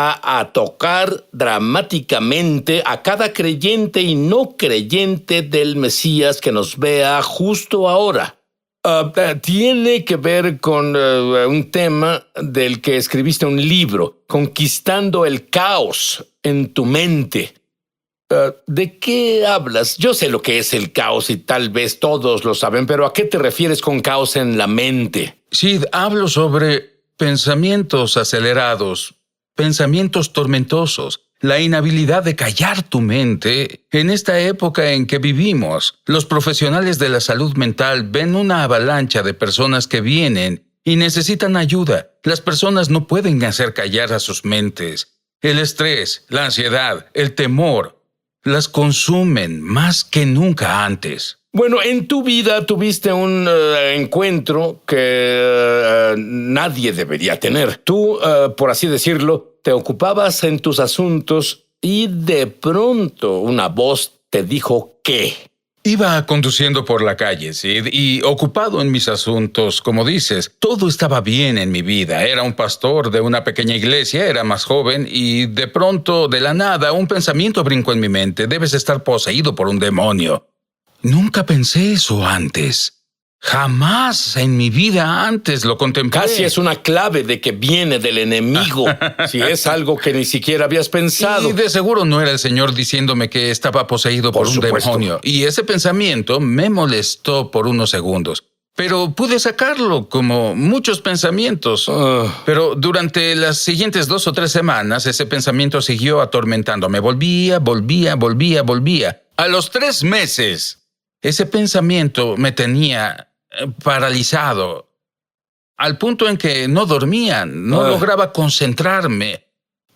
va a tocar dramáticamente a cada creyente y no creyente del Mesías que nos vea justo ahora. Tiene que ver con un tema del que escribiste un libro, Conquistando el caos en tu mente. ¿De qué hablas? Yo sé lo que es el caos y tal vez todos lo saben, pero ¿a qué te refieres con caos en la mente? Sí, hablo sobre pensamientos acelerados, pensamientos tormentosos, la inhabilidad de callar tu mente. En esta época en que vivimos, los profesionales de la salud mental ven una avalancha de personas que vienen y necesitan ayuda. Las personas no pueden hacer callar a sus mentes. El estrés, la ansiedad, el temor, las consumen más que nunca antes. Bueno, en tu vida tuviste un encuentro que nadie debería tener. Tú, por así decirlo, te ocupabas en tus asuntos y de pronto una voz te dijo ¿qué? Iba conduciendo por la calle, Sid, y ocupado en mis asuntos, como dices. Todo estaba bien en mi vida. Era un pastor de una pequeña iglesia, era más joven, y de pronto, de la nada, un pensamiento brincó en mi mente. Debes estar poseído por un demonio. Nunca pensé eso antes. Jamás en mi vida antes lo contemplé. Casi es una clave de que viene del enemigo, si es algo que ni siquiera habías pensado. Y de seguro no era el Señor diciéndome que estaba poseído por un demonio. Y ese pensamiento me molestó por unos segundos. Pero pude sacarlo, como muchos pensamientos. Pero durante las siguientes 2 o 3 semanas, ese pensamiento siguió atormentándome. Volvía. A los 3 meses, ese pensamiento me tenía paralizado, al punto en que no dormía, no lograba concentrarme.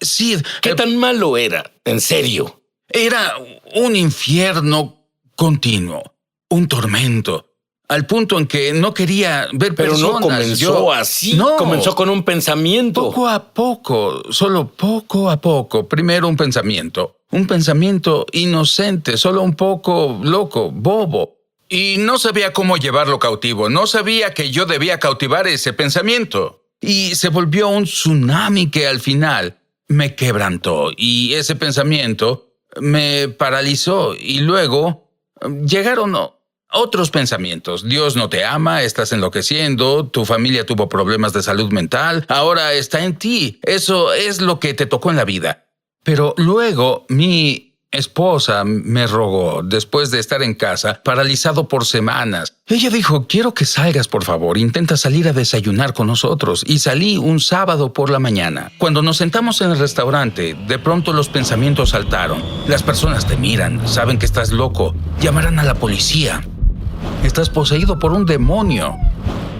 Sí, ¿qué tan malo era? En serio. Era un infierno continuo, un tormento, al punto en que no quería ver personas. Pero no comenzó así, no. Comenzó con un pensamiento. Poco a poco, solo poco a poco. Primero un pensamiento inocente, solo un poco loco, bobo. Y no sabía cómo llevarlo cautivo, no sabía que yo debía cautivar ese pensamiento. Y se volvió un tsunami que al final me quebrantó, y ese pensamiento me paralizó. Y luego llegaron otros pensamientos. Dios no te ama, estás enloqueciendo, tu familia tuvo problemas de salud mental, ahora está en ti. Eso es lo que te tocó en la vida. Pero luego mi esposa me rogó, después de estar en casa, paralizado por semanas. Ella dijo, quiero que salgas, por favor, intenta salir a desayunar con nosotros. Y salí un sábado por la mañana. Cuando nos sentamos en el restaurante, de pronto los pensamientos saltaron. Las personas te miran, saben que estás loco, llamarán a la policía. Estás poseído por un demonio.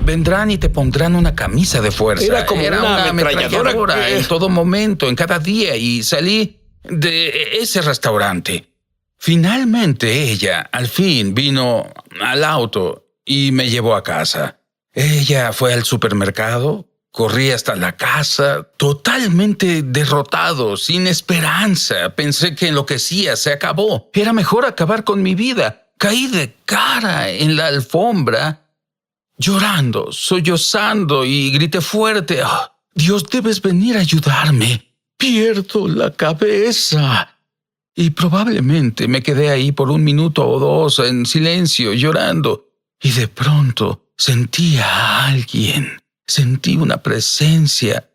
Vendrán y te pondrán una camisa de fuerza. Era como una ametralladora en todo momento, en cada día, y salí de ese restaurante. Finalmente ella, al fin, vino al auto y me llevó a casa. Ella fue al supermercado, corrí hasta la casa, totalmente derrotado, sin esperanza. Pensé que enloquecía, se acabó. Era mejor acabar con mi vida. Caí de cara en la alfombra, llorando, sollozando, y grité fuerte, Dios, debes venir a ayudarme. Pierdo la cabeza. Y probablemente me quedé ahí por 1 minuto o 2 en silencio, llorando. Y de pronto sentí a alguien. Sentí una presencia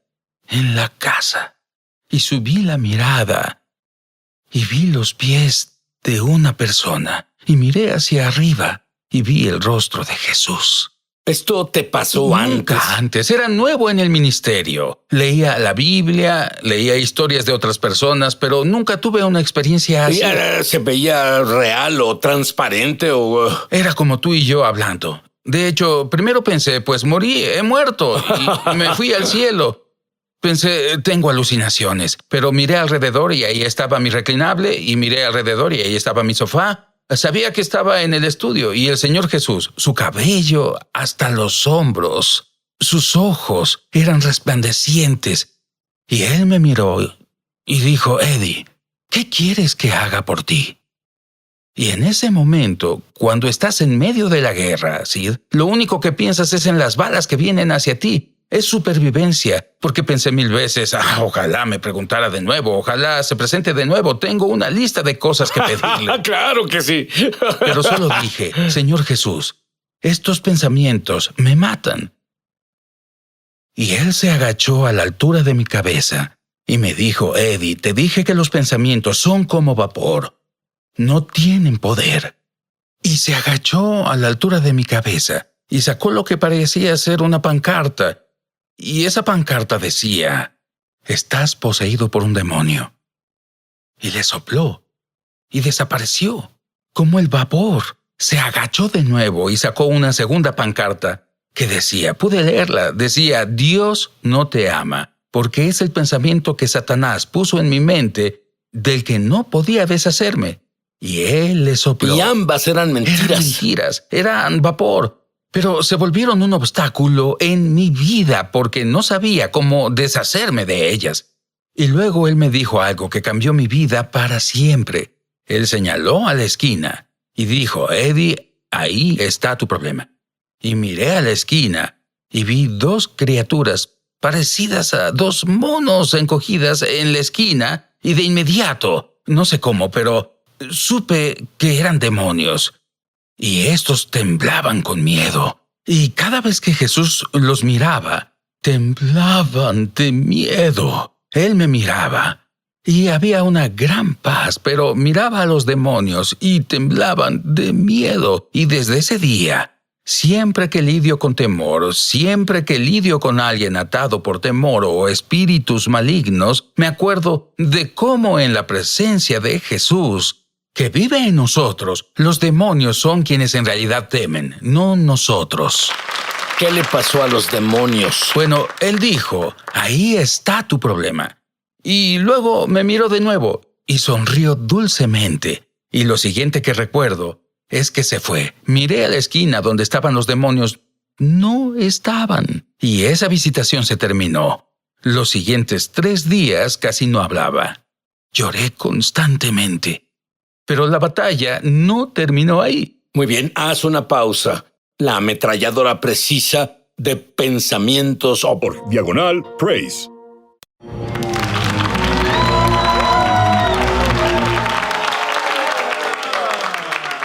en la casa. Y subí la mirada y vi los pies de una persona. Y miré hacia arriba y vi el rostro de Jesús. ¿Esto te pasó antes? Era nuevo en el ministerio. Leía la Biblia, leía historias de otras personas, pero nunca tuve una experiencia así. ¿Se veía real o transparente o...? Era como tú y yo hablando. De hecho, primero pensé, pues morí, he muerto, y me fui al cielo. Pensé, tengo alucinaciones, pero miré alrededor y ahí estaba mi reclinable, y miré alrededor y ahí estaba mi sofá. Sabía que estaba en el estudio, y el Señor Jesús, su cabello hasta los hombros, sus ojos eran resplandecientes. Y Él me miró y dijo, Eddie, ¿qué quieres que haga por ti? Y en ese momento, cuando estás en medio de la guerra, Sid, lo único que piensas es en las balas que vienen hacia ti. Es supervivencia, porque pensé 1000 veces, ojalá me preguntara de nuevo, ojalá se presente de nuevo, tengo una lista de cosas que pedirle. ¡Claro que sí! Pero solo dije, Señor Jesús, estos pensamientos me matan. Y él se agachó a la altura de mi cabeza y me dijo, Eddie, te dije que los pensamientos son como vapor, no tienen poder. Y se agachó a la altura de mi cabeza y sacó lo que parecía ser una pancarta. Y esa pancarta decía, estás poseído por un demonio. Y le sopló y desapareció, como el vapor. Se agachó de nuevo y sacó una segunda pancarta que decía, pude leerla, decía, Dios no te ama, porque es el pensamiento que Satanás puso en mi mente del que no podía deshacerme. Y él le sopló. Y ambas eran mentiras. Eran vapor. Pero se volvieron un obstáculo en mi vida porque no sabía cómo deshacerme de ellas. Y luego él me dijo algo que cambió mi vida para siempre. Él señaló a la esquina y dijo, Eddie, ahí está tu problema. Y miré a la esquina y vi 2 criaturas parecidas a 2 monos encogidas en la esquina y de inmediato, no sé cómo, pero supe que eran demonios. Y estos temblaban con miedo. Y cada vez que Jesús los miraba, temblaban de miedo. Él me miraba y había una gran paz, pero miraba a los demonios y temblaban de miedo. Y desde ese día, siempre que lidio con temor, siempre que lidio con alguien atado por temor o espíritus malignos, me acuerdo de cómo en la presencia de Jesús, que vive en nosotros, los demonios son quienes en realidad temen, no nosotros. ¿Qué le pasó a los demonios? Bueno, él dijo, ahí está tu problema. Y luego me miró de nuevo y sonrió dulcemente. Y lo siguiente que recuerdo es que se fue. Miré a la esquina donde estaban los demonios. No estaban. Y esa visitación se terminó. Los siguientes 3 días casi no hablaba. Lloré constantemente. Pero la batalla no terminó ahí. Muy bien, haz una pausa. La ametralladora precisa de pensamientos o por /praise.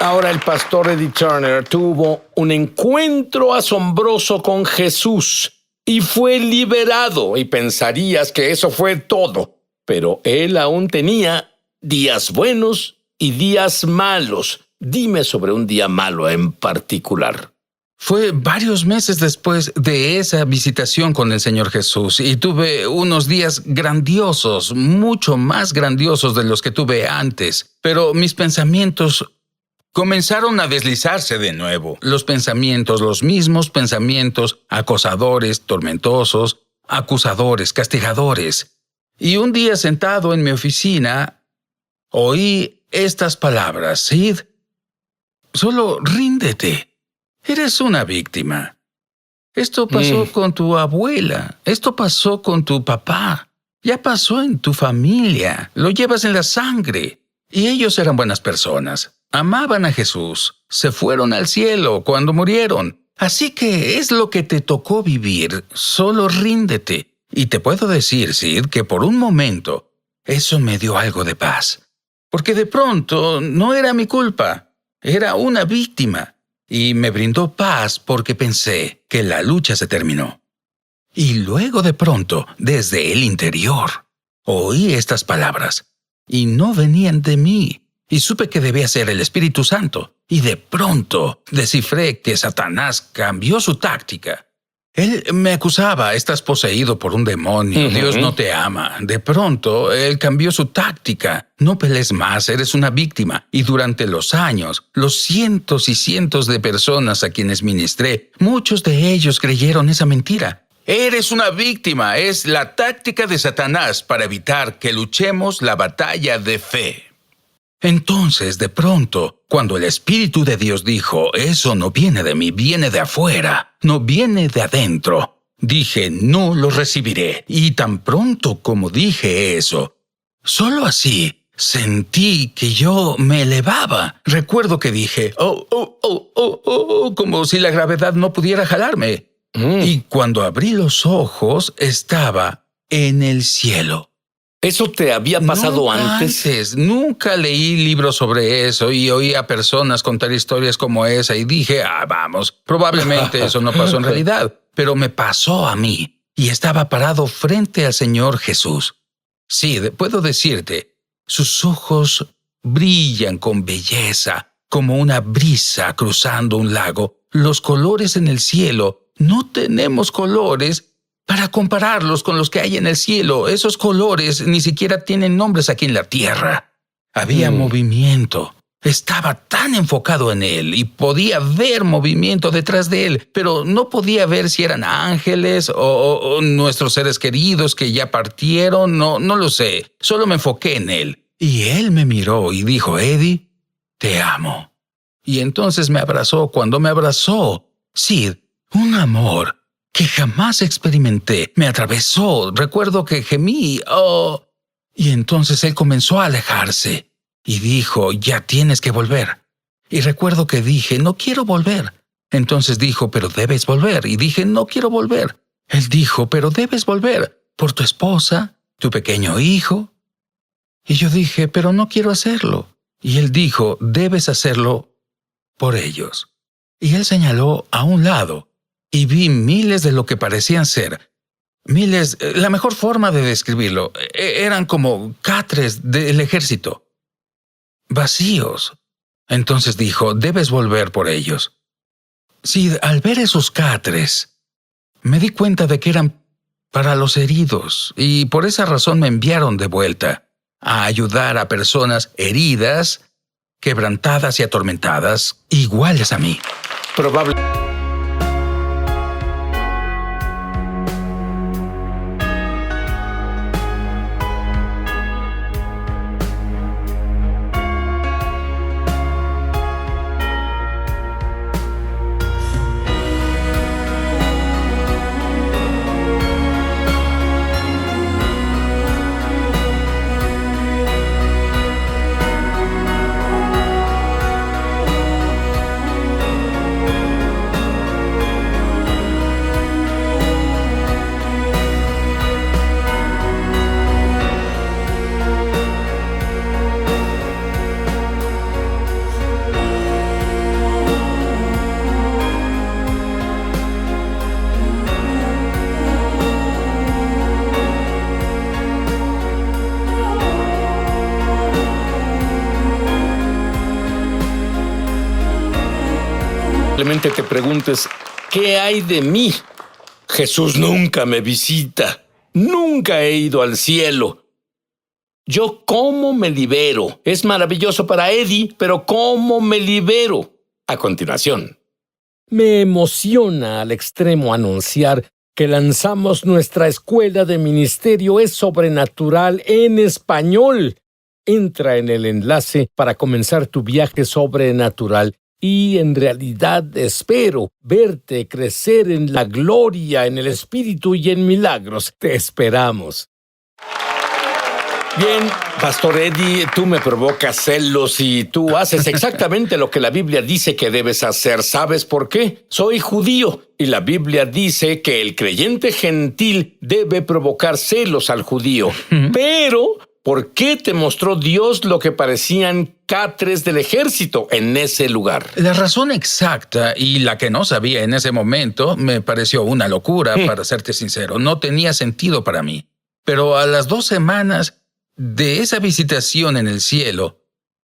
Ahora el pastor Eddie Turner tuvo un encuentro asombroso con Jesús y fue liberado, y pensarías que eso fue todo. Pero él aún tenía días buenos y días malos. Dime sobre un día malo en particular. Fue varios meses después de esa visitación con el Señor Jesús y tuve unos días grandiosos, mucho más grandiosos de los que tuve antes. Pero mis pensamientos comenzaron a deslizarse de nuevo. Los mismos pensamientos, acosadores, tormentosos, acusadores, castigadores. Y un día sentado en mi oficina, oí estas palabras, Sid, solo ríndete. Eres una víctima. Esto pasó con tu abuela. Esto pasó con tu papá. Ya pasó en tu familia. Lo llevas en la sangre. Y ellos eran buenas personas. Amaban a Jesús. Se fueron al cielo cuando murieron. Así que es lo que te tocó vivir. Solo ríndete. Y te puedo decir, Sid, que por un momento eso me dio algo de paz. Porque de pronto no era mi culpa, era una víctima. Y me brindó paz porque pensé que la lucha se terminó. Y luego de pronto, desde el interior, oí estas palabras. Y no venían de mí. Y supe que debía ser el Espíritu Santo. Y de pronto descifré que Satanás cambió su táctica. Él me acusaba, estás poseído por un demonio, Dios no te ama. De pronto, él cambió su táctica. No pelees más, eres una víctima. Y durante los años, los cientos y cientos de personas a quienes ministré, muchos de ellos creyeron esa mentira. Eres una víctima, es la táctica de Satanás para evitar que luchemos la batalla de fe. Entonces, de pronto, cuando el Espíritu de Dios dijo, eso no viene de mí, viene de afuera, no viene de adentro, dije, no lo recibiré. Y tan pronto como dije eso, solo así sentí que yo me elevaba. Recuerdo que dije, como si la gravedad no pudiera jalarme. Y cuando abrí los ojos, estaba en el cielo. ¿Eso te había pasado antes? Nunca leí libros sobre eso y oí a personas contar historias como esa y dije, vamos, probablemente eso no pasó en realidad, pero me pasó a mí y estaba parado frente al Señor Jesús. Sí, puedo decirte, sus ojos brillan con belleza, como una brisa cruzando un lago. Los colores en el cielo, no tenemos colores para compararlos con los que hay en el cielo. Esos colores ni siquiera tienen nombres aquí en la tierra. Había movimiento. Estaba tan enfocado en él y podía ver movimiento detrás de él, pero no podía ver si eran ángeles o nuestros seres queridos que ya partieron. No lo sé. Solo me enfoqué en él. Y él me miró y dijo, Eddie, te amo. Y entonces me abrazó. Cuando me abrazó, Sid, un amor que jamás experimenté, me atravesó. Recuerdo que gemí. Y entonces él comenzó a alejarse y dijo, ya tienes que volver. Y recuerdo que dije, no quiero volver. Entonces dijo, pero debes volver. Y dije, no quiero volver. Él dijo, pero debes volver por tu esposa, tu pequeño hijo. Y yo dije, pero no quiero hacerlo. Y él dijo, debes hacerlo por ellos. Y él señaló a un lado. Y vi miles de lo que parecían ser. Miles, la mejor forma de describirlo, eran como catres del ejército. Vacíos. Entonces dijo, debes volver por ellos. Sí, al ver esos catres, me di cuenta de que eran para los heridos. Y por esa razón me enviaron de vuelta a ayudar a personas heridas, quebrantadas y atormentadas, iguales a mí. Probablemente. Simplemente te preguntes, ¿qué hay de mí? Jesús nunca me visita. Nunca he ido al cielo. ¿Yo cómo me libero? Es maravilloso para Eddie, pero ¿cómo me libero? A continuación. Me emociona al extremo anunciar que lanzamos nuestra escuela de ministerio Es Sobrenatural en español. Entra en el enlace para comenzar tu viaje sobrenatural. Y en realidad espero verte crecer en la gloria, en el Espíritu y en milagros. Te esperamos. Bien, Pastor Eddie, tú me provocas celos y tú haces exactamente lo que la Biblia dice que debes hacer. ¿Sabes por qué? Soy judío y la Biblia dice que el creyente gentil debe provocar celos al judío. Pero ¿por qué te mostró Dios lo que parecían catres del ejército en ese lugar? La razón exacta y la que no sabía en ese momento me pareció una locura, para serte sincero. No tenía sentido para mí. Pero a las 2 semanas de esa visitación en el cielo,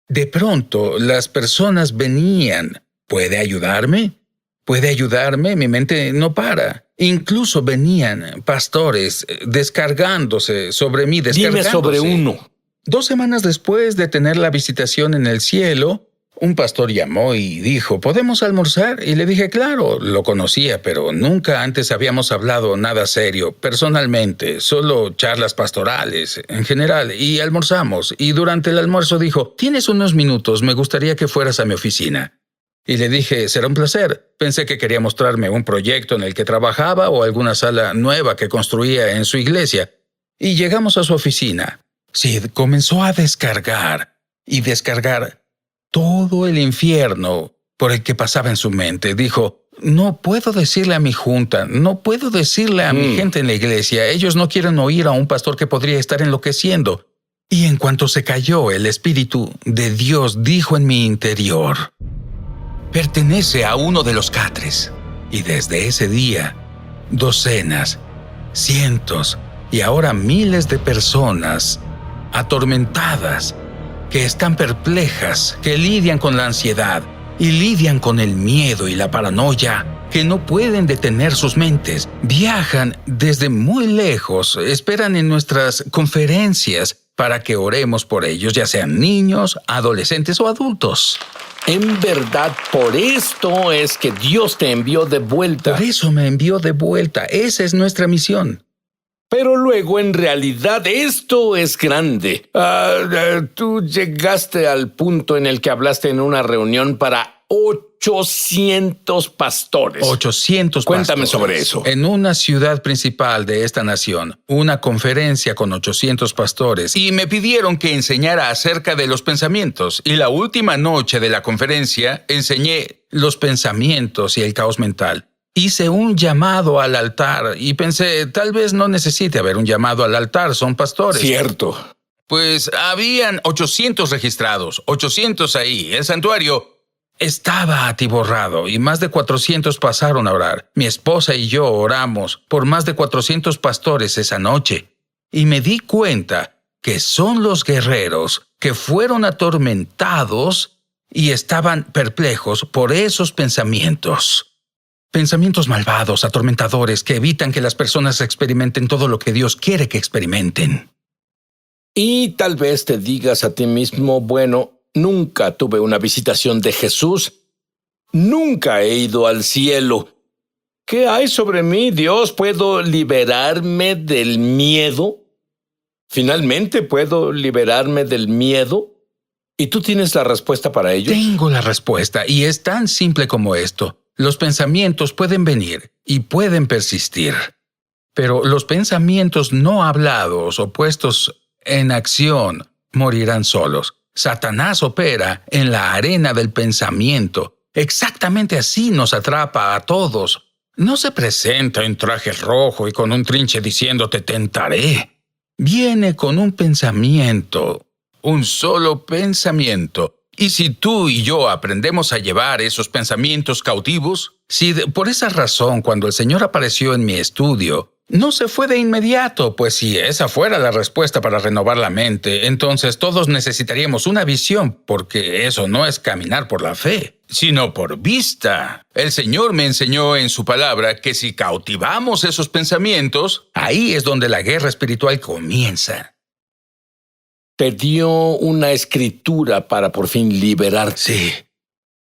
de pronto las personas venían. ¿Puede ayudarme? ¿Puede ayudarme? Mi mente no para. Incluso venían pastores descargándose sobre mí, Dime sobre uno. 2 semanas después de tener la visitación en el cielo, un pastor llamó y dijo, ¿podemos almorzar? Y le dije, claro, lo conocía, pero nunca antes habíamos hablado nada serio, personalmente, solo charlas pastorales, en general, y almorzamos. Y durante el almuerzo dijo, ¿tienes unos minutos? Me gustaría que fueras a mi oficina. Y le dije, será un placer. Pensé que quería mostrarme un proyecto en el que trabajaba o alguna sala nueva que construía en su iglesia. Y llegamos a su oficina. Sid comenzó a descargar y descargar todo el infierno por el que pasaba en su mente. Dijo, no puedo decirle a mi junta, no puedo decirle a mi gente en la iglesia. Ellos no quieren oír a un pastor que podría estar enloqueciendo. Y en cuanto se cayó, el Espíritu de Dios dijo en mi interior: pertenece a uno de los catres. Y desde ese día, docenas, cientos y ahora miles de personas atormentadas, que están perplejas, que lidian con la ansiedad y lidian con el miedo y la paranoia, que no pueden detener sus mentes, viajan desde muy lejos, esperan en nuestras conferencias para que oremos por ellos, ya sean niños, adolescentes o adultos. En verdad, por esto es que Dios te envió de vuelta. Por eso me envió de vuelta. Esa es nuestra misión. Pero luego, en realidad, esto es grande. Tú llegaste al punto en el que hablaste en una reunión para 800 pastores. 800 Cuéntame pastores. sobre eso. En una ciudad principal de esta nación, una conferencia con 800 pastores, y me pidieron que enseñara acerca de los pensamientos. Y la última noche de la conferencia enseñé los pensamientos y el caos mental. Hice un llamado al altar y pensé, tal vez no necesite haber un llamado al altar, son pastores. Cierto. Pues habían 800 registrados, 800 ahí. El santuario estaba atiborrado y más de 400 pasaron a orar. Mi esposa y yo oramos por más de 400 pastores esa noche. Y me di cuenta que son los guerreros que fueron atormentados y estaban perplejos por esos pensamientos. Pensamientos malvados, atormentadores, que evitan que las personas experimenten todo lo que Dios quiere que experimenten. Y tal vez te digas a ti mismo, bueno, nunca tuve una visitación de Jesús. Nunca he ido al cielo. ¿Qué hay sobre mí, Dios? ¿Puedo liberarme del miedo? ¿Finalmente puedo liberarme del miedo? ¿Y tú tienes la respuesta para ello? Tengo la respuesta, y es tan simple como esto. Los pensamientos pueden venir y pueden persistir. Pero los pensamientos no hablados o puestos en acción morirán solos. Satanás opera en la arena del pensamiento. Exactamente así nos atrapa a todos. No se presenta en traje rojo y con un trinche diciendo te tentaré. Viene con un pensamiento, un solo pensamiento. Y si tú y yo aprendemos a llevar esos pensamientos cautivos, por esa razón cuando el Señor apareció en mi estudio, no se fue de inmediato, pues si esa fuera la respuesta para renovar la mente, entonces todos necesitaríamos una visión, porque eso no es caminar por la fe, sino por vista. El Señor me enseñó en su palabra que si cautivamos esos pensamientos, ahí es donde la guerra espiritual comienza. Te dio una escritura para por fin liberarte. Sí.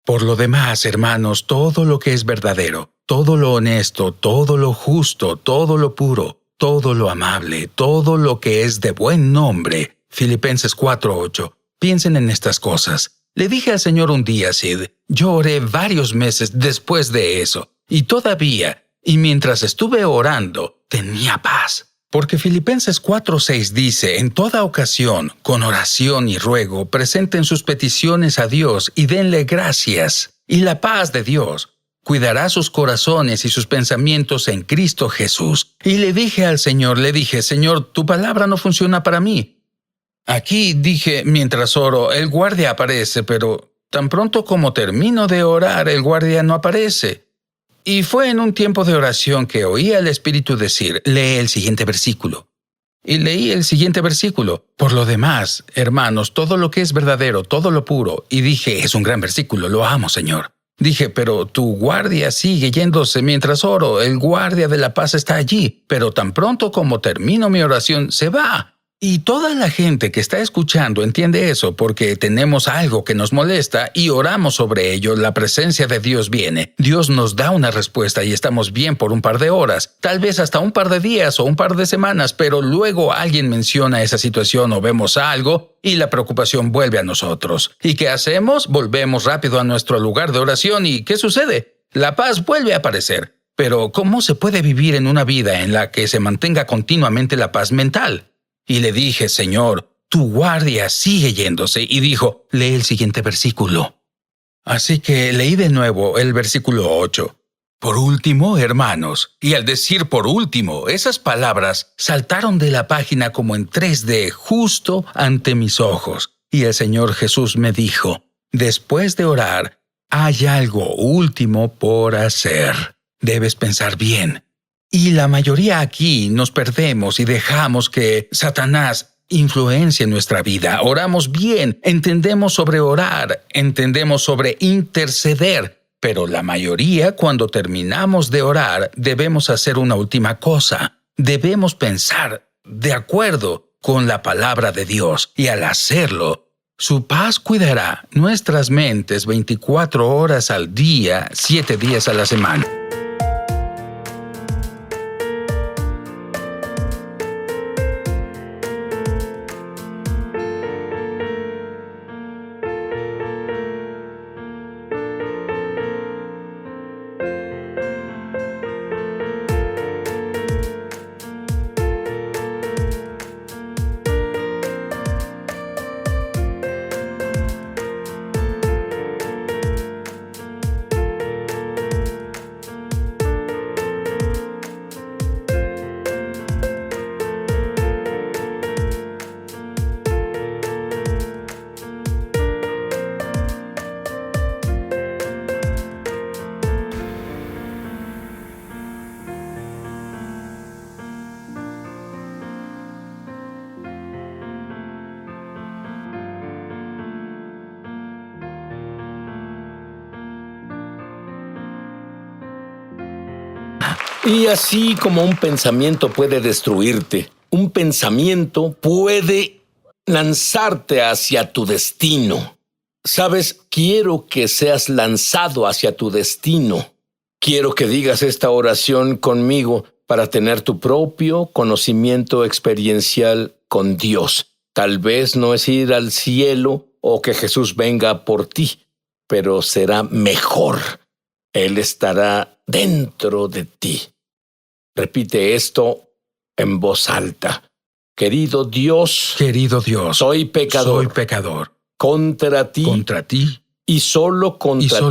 Por lo demás, hermanos, todo lo que es verdadero, todo lo honesto, todo lo justo, todo lo puro, todo lo amable, todo lo que es de buen nombre. Filipenses 4:8. Piensen en estas cosas. Le dije al Señor un día, Sid, yo oré varios meses después de eso, y todavía, y mientras estuve orando, tenía paz. Porque Filipenses 4:6 dice, en toda ocasión, con oración y ruego, presenten sus peticiones a Dios y denle gracias. Y la paz de Dios cuidará sus corazones y sus pensamientos en Cristo Jesús. Y le dije al Señor, Señor, tu palabra no funciona para mí. Aquí dije, mientras oro, el guardia aparece, pero tan pronto como termino de orar, el guardia no aparece. Y fue en un tiempo de oración que oí al Espíritu decir, lee el siguiente versículo. Y leí el siguiente versículo. Por lo demás, hermanos, todo lo que es verdadero, todo lo puro. Y dije, es un gran versículo, lo amo, Señor. Dije, pero tu guardia sigue yéndose mientras oro. El guardia de la paz está allí, pero tan pronto como termino mi oración, se va. Y toda la gente que está escuchando entiende eso porque tenemos algo que nos molesta y oramos sobre ello. La presencia de Dios viene. Dios nos da una respuesta y estamos bien por un par de horas, tal vez hasta un par de días o un par de semanas, pero luego alguien menciona esa situación o vemos algo y la preocupación vuelve a nosotros. ¿Y qué hacemos? Volvemos rápido a nuestro lugar de oración y ¿qué sucede? La paz vuelve a aparecer. Pero ¿cómo se puede vivir en una vida en la que se mantenga continuamente la paz mental? Y le dije, Señor, tu guardia sigue yéndose. Y dijo, lee el siguiente versículo. Así que leí de nuevo el versículo 8. Por último, hermanos, y al decir por último, esas palabras saltaron de la página como en 3D justo ante mis ojos. Y el Señor Jesús me dijo, después de orar, hay algo último por hacer. Debes pensar bien. Y la mayoría aquí nos perdemos y dejamos que Satanás influencie nuestra vida. Oramos bien, entendemos sobre orar, entendemos sobre interceder. Pero la mayoría, cuando terminamos de orar, debemos hacer una última cosa. Debemos pensar de acuerdo con la palabra de Dios. Y al hacerlo, su paz cuidará nuestras mentes 24 horas al día, 7 días a la semana. Y así como un pensamiento puede destruirte, un pensamiento puede lanzarte hacia tu destino. Sabes, quiero que seas lanzado hacia tu destino. Quiero que digas esta oración conmigo para tener tu propio conocimiento experiencial con Dios. Tal vez no es ir al cielo o que Jesús venga por ti, pero será mejor. Él estará dentro de ti. Repite esto en voz alta. Querido Dios, soy pecador. Soy pecador. Contra ti Contra ti y solo contra y solo